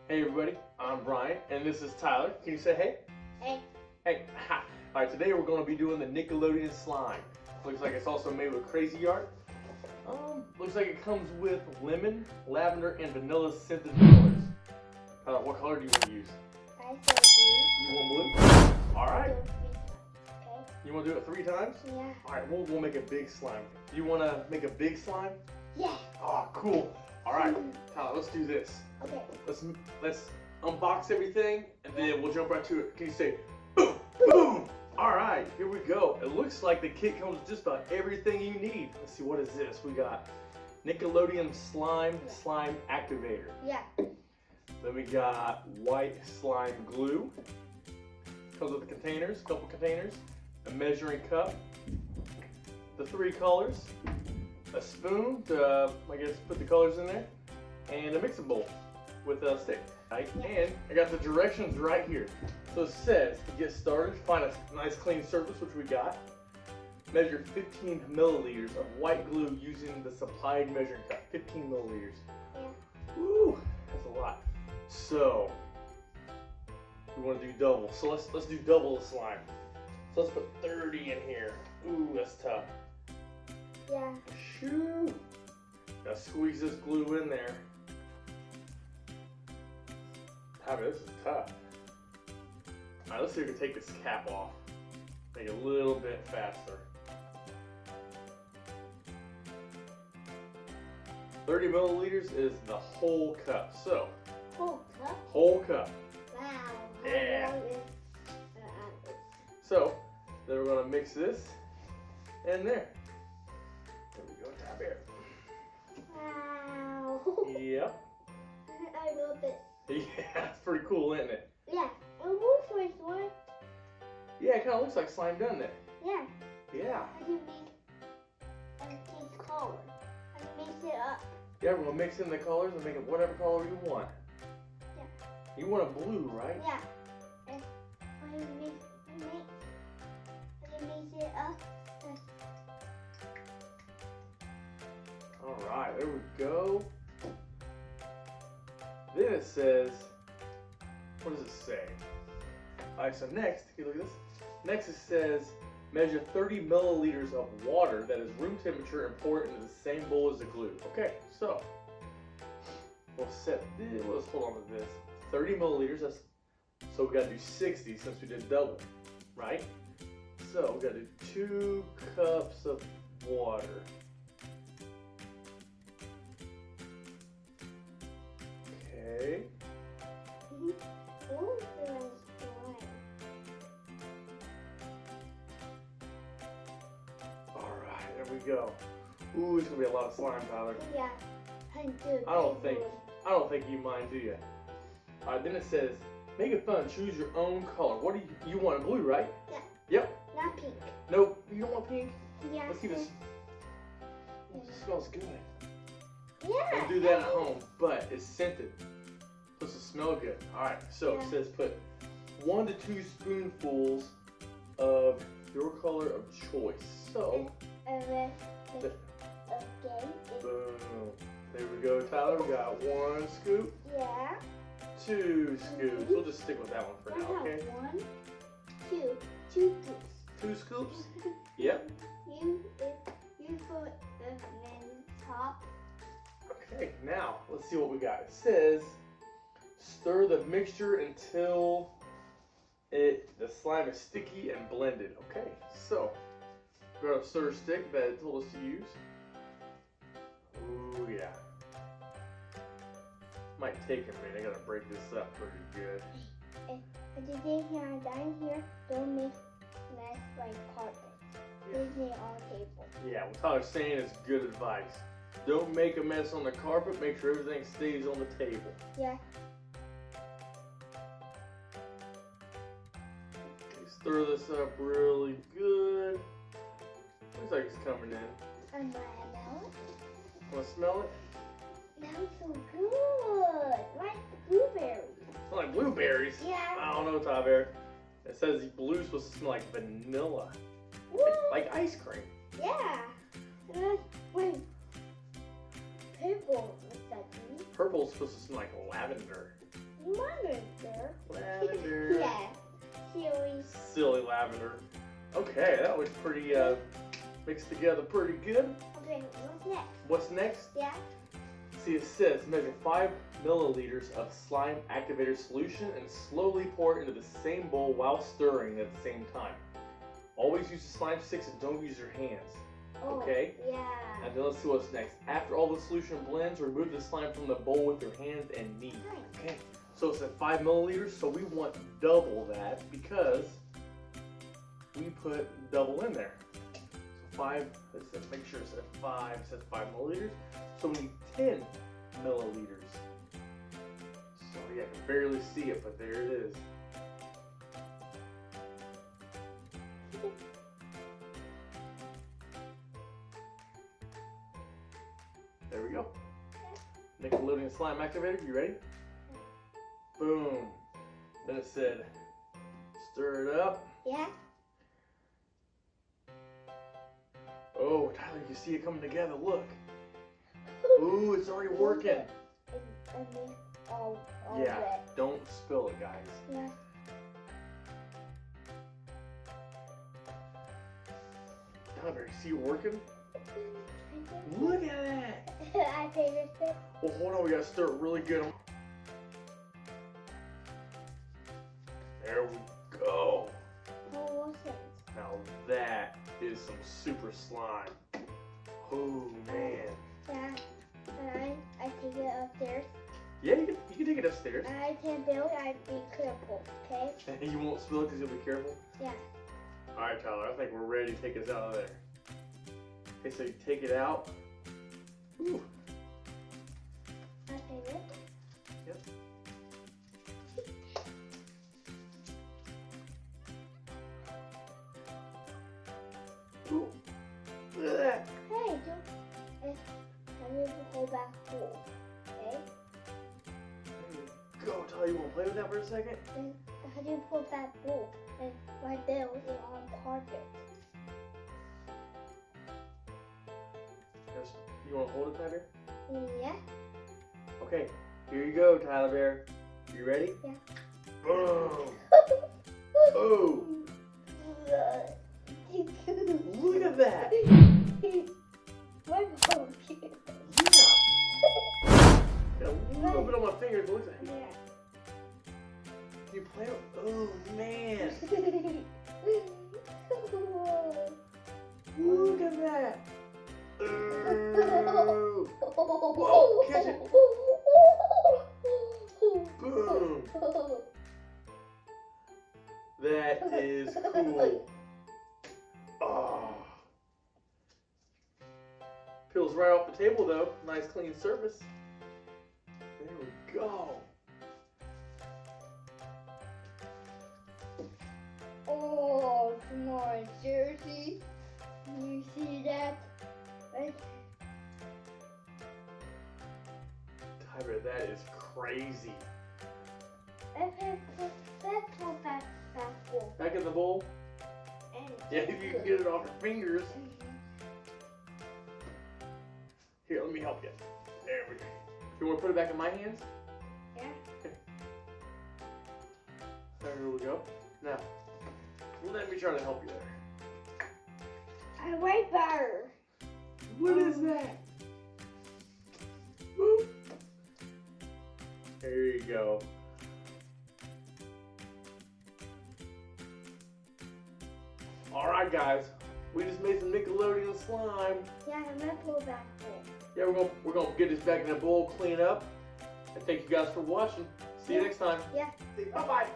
Hey everybody, I'm Brian, and this is Tyler. Can you say hey? Hey. Hey, ha! Alright, today we're going to be doing the Nickelodeon Slime. Looks like it's also made with Cra-Z-Art. Looks like it comes with lemon, lavender, and vanilla scented colors. Tyler, what color do you want to use? I said blue. You want blue? Alright. Okay. You want to do it 3 times? Yeah. Alright, we'll make a big slime. You want to make a big slime? Yeah. Oh, cool. Alright, Tyler, let's do this. Okay. Let's unbox everything, and then we'll jump right to it. Can you say, boom, boom? All right, here we go. It looks like the kit comes with just about everything you need. Let's see, what is this? We got Nickelodeon Slime Activator. Yeah. Then we got white slime glue. Comes with the containers, couple containers, a measuring cup, the 3 colors, a spoon to, I guess, put the colors in there, and a mixing bowl with a stick. Right? And I got the directions right here. So it says to get started, find a nice clean surface, which we got. Measure 15 milliliters of white glue using the supplied measuring cup. 15 milliliters. Yeah. Woo, that's a lot. So we want to do double. So let's do double the slime. So let's put 30 in here. Ooh, that's tough. Yeah. Shoo. Gotta squeeze this glue in there. This is tough. Alright, let's see if we can take this cap off. Make it a little bit faster. 30 milliliters is the whole cup. So, Whole cup? whole cup. Wow. Yeah. How long is So, then we're going to mix this in there. There we go, tap here. Wow. Yep. I love it. Yeah, it's pretty cool, isn't it? Yeah. It looks like one. Yeah, it kind of looks like slime, doesn't it? Yeah. Yeah. I can make a pink color. I can mix it up. Yeah, we're going to mix in the colors and make it whatever color you want. Yeah. You want a blue, right? Yeah. And I can mix it up. Alright, there we go. Then it says, what does it say? Alright, so next, you look at this. Next it says, measure 30 milliliters of water that is room temperature and pour it into the same bowl as the glue. Okay, so we'll set this, let's hold on to this. 30 milliliters, so we gotta do 60 since we did double, right? So we gotta do 2 cups of water. Okay. Alright, there we go. Ooh, it's gonna be a lot of slime, Tyler. Yeah. I don't think you mind, do you? Alright, then it says, make it fun, choose your own color. What do you want? Blue, right? Yeah. Yep. Not pink. Nope, you don't want pink? Yeah. Let's see this. It smells good. Yeah. Don't do that at home, but it's scented. Supposed to smell good. Alright, so it says put 1 to 2 spoonfuls of your color of choice. So, Okay. boom. There we go, Tyler. We got 1 scoop, Yeah. 2 scoops. We'll just stick with that one for now, okay? 1, 2, 2 scoops. 2 scoops? Yep. You put the main top. Okay, now let's see what we got. It says stir the mixture until the slime is sticky and blended. Okay, so we got a stir stick that it told us to use. Ooh yeah. Might take a minute. I gotta break this up pretty good. If you dig here and down here, don't make mess like carpet. Leave it on the table. Yeah, what Tyler's saying is good advice. Don't make a mess on the carpet. Make sure everything stays on the table. Yeah. Stir this up really good. Looks like it's coming in. And I smell it. Want to smell it? Smells so good. Like blueberries. Smell like blueberries? Yeah. I don't know, Tyler. It says blue's supposed to smell like vanilla. Like ice cream. Yeah. Wait. Purple. What's that mean? Purple's supposed to smell like lavender. Lavender. Lavender. Yeah. Silly. Silly lavender. Okay, that was pretty mixed together pretty good. Okay, what's next? What's next? Yeah. See, it says measure 5 milliliters of slime activator solution and slowly pour it into the same bowl while stirring at the same time. Always use the slime sticks and don't use your hands. Oh, Okay? Yeah. And then let's see what's next. After all the solution blends, remove the slime from the bowl with your hands and knead. Okay, so it's at 5 milliliters, so we want double that because we put double in there. So 5, let's make sure it's at 5, it says 5 milliliters. So we need 10 milliliters. So yeah, I can barely see it, but there it is. There we go. Nickelodeon Slime Activator, you ready? Boom. Then it said, stir it up. Yeah. Oh, Tyler, you see it coming together, look. Ooh, it's already working. And then all Yeah, red. don't spill it, guys. Yeah. Tyler, you see it working? Look at that. I favorite it. Well, hold on, we gotta stir it really good. There we go. Oh, what's it? Now that is some super slime. Oh, man. Yeah. And I take it upstairs. Yeah, you can take it upstairs. I can build. I be careful, okay? You won't spill it because you'll be careful? Yeah. Alright, Tyler, I think we're ready to take this out of there. Okay, so you take it out. Ooh. I favorite. Yep. Ooh. Look at that. Hey, don't. Let me hold back full, okay? There you go. Tyler, you want to play with that for a second? And how do you put that bowl? And right there was it on carpet. Yes. You want to hold it, Tyler? Yeah. Okay, here you go, Tyler Bear. You ready? Yeah. Boom! Oh! Look at that! My phone. Yeah! Got a little bit on my fingers. Look at that. Yeah. Can you play with? Oh man! Look at that! Ooh. Whoa! Catch it! Boom! That is cool. Oh. Peels right off the table though. Nice clean surface. There we go. Oh, come on, Jersey. You see that? Tyler, that is crazy. Let's go back. Back in the bowl? And Yeah, if you can get it off your fingers. Here, let me help you. There we go. You want to put it back in my hands? Yeah. There we go. Now, let me try to help you there. I like butter. What is that? Whoop. There you go. Alright guys, we just made some Nickelodeon slime. Yeah, I'm gonna pull back full. Yeah, we're gonna get this back in the bowl, clean up. And thank you guys for watching. See you next time. Yeah. Bye bye.